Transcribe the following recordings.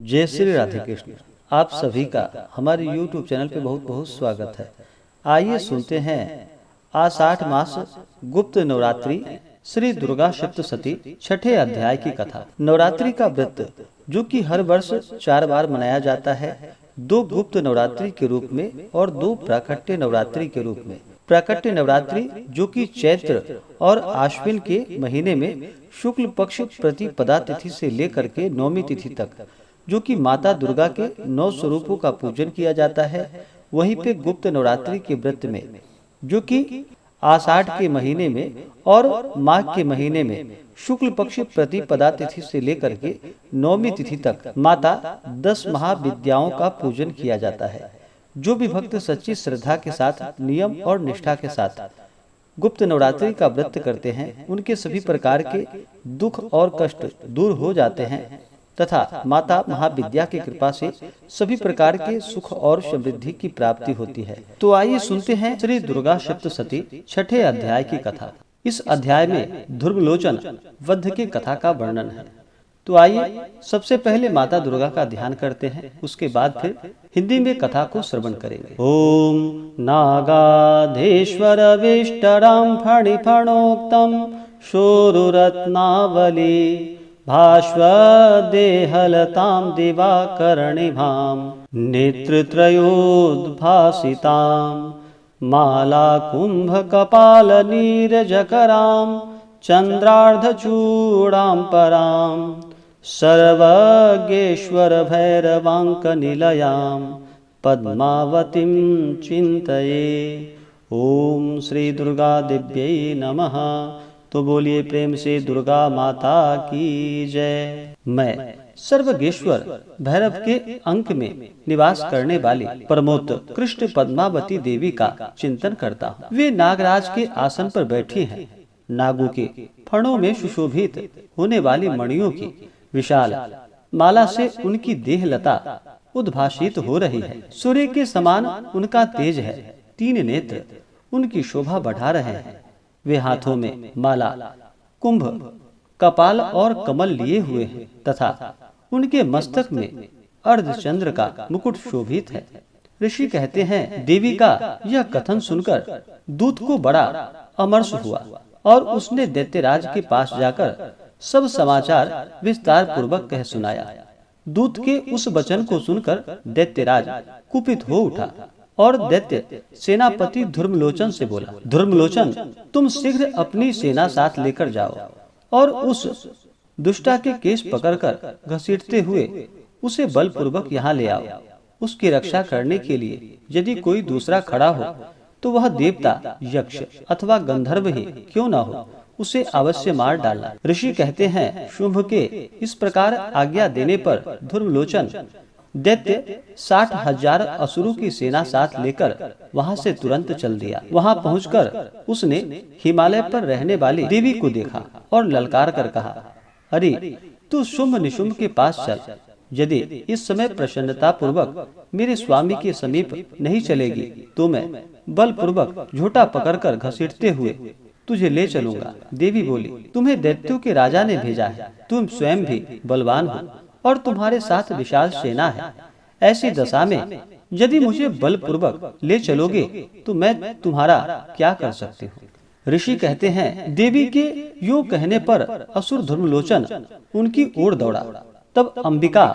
जय श्री राधे कृष्ण। आप सभी का हमारे YouTube चैनल पे बहुत बहुत स्वागत है। आइए सुनते हैं आषाढ़ मास गुप्त नवरात्रि श्री दुर्गा सप्तशती छठे अध्याय की कथा। नवरात्रि का व्रत जो कि हर वर्ष 4 बार मनाया जाता है, 2 गुप्त नवरात्रि के रूप में और 2 प्राकट्य नवरात्रि के रूप में। प्राकट्य नवरात्रि जो कि चैत्र और आश्विन के महीने में शुक्ल पक्ष प्रतिपदा तिथि से लेकर के नौमी तिथि तक, जो कि माता दुर्गा के 9 स्वरूपों का पूजन किया जाता है। वहीं पे गुप्त नवरात्रि के व्रत में जो कि आषाढ़ के महीने में और माघ के महीने में शुक्ल पक्ष प्रतिपदा तिथि से लेकर के नौमी तिथि तक माता 10 महाविद्याओं का पूजन किया जाता है। जो भी भक्त सच्ची श्रद्धा के साथ, नियम और निष्ठा के साथ गुप्त नवरात्रि का व्रत करते हैं, उनके सभी प्रकार के दुख और कष्ट दूर हो जाते हैं तथा माता महाविद्या की कृपा से सभी प्रकार के सुख और समृद्धि की प्राप्ति होती है। तो आइए सुनते हैं श्री दुर्गा सप्तशती छठे अध्याय की कथा। इस अध्याय में ध्रुवलोचन वध की कथा का वर्णन है। तो आइए सबसे पहले माता दुर्गा का ध्यान करते हैं, उसके बाद फिर हिंदी में कथा को श्रवण करेंगे। ओम नागाधीश्वर विष्टराम फणिफणोक्तम शोरुरत्नावली भास्वदेहलतां दिवाकर्णिभां नेत्रत्रयोद्भासितां मालाकुम्भकपालनीरजकरां चन्द्रार्धचूडां परां सर्वज्ञेश्वरभैरवाङ्कनिलयां पद्मावतीं चिन्तये। ओम श्री दुर्गा दिव्यै नमः। तो बोलिए प्रेम से दुर्गा माता की जय। मैं सर्वज्ञेश्वर भैरव के अंक में निवास करने वाली परमोत्कृष्ट पद्मावती देवी का चिंतन करता हूँ। वे नागराज के आसन पर बैठी हैं। नागों के फणों में सुशोभित होने वाली मणियों की विशाल माला से उनकी देहलता उद्भासित हो रही है। सूर्य के समान उनका तेज है। 3 नेत्र उनकी शोभा बढ़ा रहे हैं। वे हाथों में माला, कुंभ, कपाल और कमल लिए हुए हैं तथा उनके मस्तक में अर्धचंद्र का मुकुट शोभित है। ऋषि कहते हैं, देवी का यह कथन सुनकर दूत को बड़ा अमर्ष हुआ और उसने दैत्यराज के पास जाकर सब समाचार विस्तार पूर्वक कह सुनाया। दूत के उस वचन को सुनकर दैत्यराज कुपित हो उठा और दैत्य सेनापति ध्रुवलोचन से बोला, ध्रुवलोचन, तुम शीघ्र अपनी सेना साथ लेकर जाओ और उस दुष्टा के केश पकड़कर घसीटते हुए उसे बलपूर्वक यहाँ ले आओ। उसकी रक्षा करने के लिए यदि कोई दूसरा खड़ा हो तो वह देवता, यक्ष अथवा गंधर्व ही क्यों न हो, उसे अवश्य मार डालना। ऋषि कहते हैं, शुंभ के इस प्रकार आज्ञा देने पर ध्रुवलोचन दैत्य 60,000 असुरों की सेना साथ लेकर वहां से तुरंत चल दिया। वहां पहुंचकर उसने हिमालय पर रहने वाली देवी को देखा और ललकार कर कहा, अरे तू शुंभ निशुंभ के पास चल। यदि इस समय प्रसन्नता पूर्वक मेरे स्वामी के समीप नहीं चलेगी तो मैं बलपूर्वक झोटा पकड़कर घसीटते हुए तुझे ले चलूंगा। देवी बोली, तुम्हें दैत्यों के राजा ने भेजा है। तुम स्वयं भी बलवान हो और तुम्हारे साथ विशाल सेना है। ऐसी दशा में यदि मुझे बलपूर्वक ले चलोगे तो मैं तुम्हारा क्या कर सकती हूँ। ऋषि कहते हैं, देवी के यूं कहने पर असुर ध्रुवलोचन उनकी ओर दौड़ा। तब अंबिका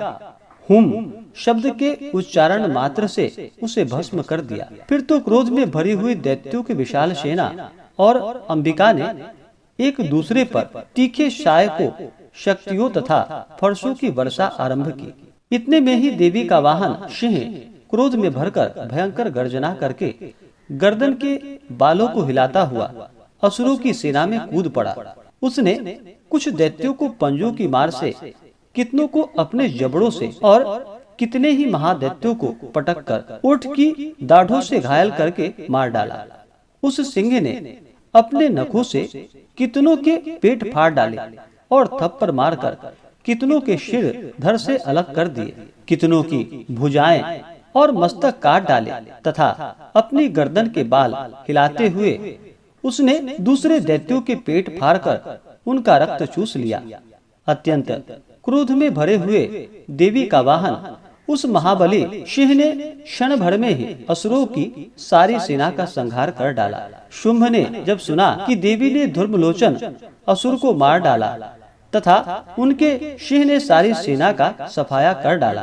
हुम शब्द के उच्चारण मात्र से उसे भस्म कर दिया। फिर तो क्रोध में भरी हुई दैत्यों की विशाल सेना और अंबिका ने एक दूसरे पर तीखे साय को शक्तियों तथा फरसों की वर्षा आरंभ की। इतने में ही देवी का वाहन सिंह क्रोध में भरकर भयंकर गर्जना करके गर्दन के बालों को हिलाता हुआ असुरों की सेना में कूद पड़ा। उसने कुछ दैत्यों को पंजों की मार से, कितनों को अपने जबड़ों से और कितने ही महादैत्यों को पटककर ओठ की दाढ़ों से घायल करके मार डाला। उस सिंह ने अपने नखों से कितनों के पेट फाड़ डाले और थप्पड़ मारकर कितनों के सिर धड़ से अलग कर दिए। कितनों की भुजाएं और मस्तक काट डाले तथा अपनी गर्दन के बाल हिलाते हुए उसने दूसरे दैत्यों के पेट फाड़कर उनका रक्त चूस लिया। अत्यंत क्रोध में भरे हुए देवी का वाहन उस महाबली सिंह ने क्षण भर में ही असुरों की सारी सेना का संहार कर डाला। शुंभ ने जब सुना कि देवी ने धर्मलोचन असुर को मार डाला तथा उनके सिंह ने सारी सेना का सफाया कर डाला,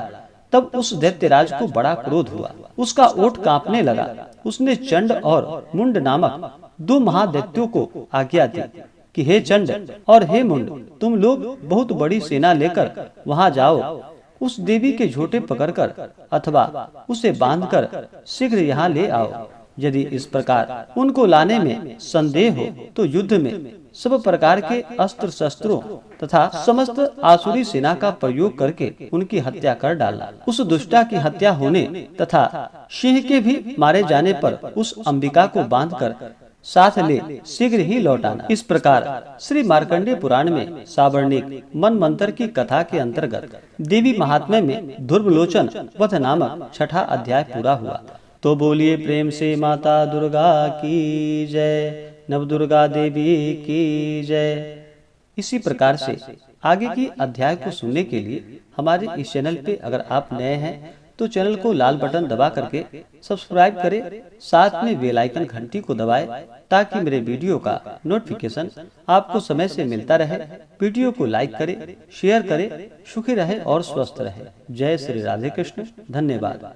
तब उस दैत्यराज को बड़ा क्रोध हुआ। उसका ओठ कांपने लगा। उसने चंड और मुंड नामक दो महादैत्यों को आज्ञा दी कि हे चंड और हे मुंड, तुम लोग बहुत बड़ी सेना लेकर वहां जाओ। उस देवी के झोटे पकड़कर अथवा उसे बांधकर शीघ्र यहाँ ले आओ। यदि इस प्रकार उनको लाने में संदेह हो तो युद्ध में सब प्रकार के अस्त्र शस्त्रों तथा समस्त आसुरी सेना का प्रयोग करके उनकी हत्या कर डालना। उस दुष्टा की हत्या होने तथा सिंह के भी मारे जाने पर उस अंबिका को बांधकर साथ ले शीघ्र ही लौटाना। इस प्रकार श्री मार्कंडेय पुराण में सावर्णिक मनमंत्र की कथा के अंतर्गत देवी महात्म्य में ध्रुवलोचन वध नामक छठा अध्याय पूरा हुआ। तो बोलिए प्रेम से माता दुर्गा की जय, नव दुर्गा देवी की जय। इसी प्रकार से आगे की अध्याय को सुनने के लिए हमारे इस चैनल पे अगर आप नए हैं तो चैनल को लाल बटन दबा करके सब्सक्राइब करें, साथ में बेल आइकन घंटी को दबाएं ताकि मेरे वीडियो का नोटिफिकेशन आपको समय से मिलता रहे। वीडियो को लाइक करें, शेयर करें। सुखी रहे और स्वस्थ रहे। जय श्री राधे कृष्ण। धन्यवाद।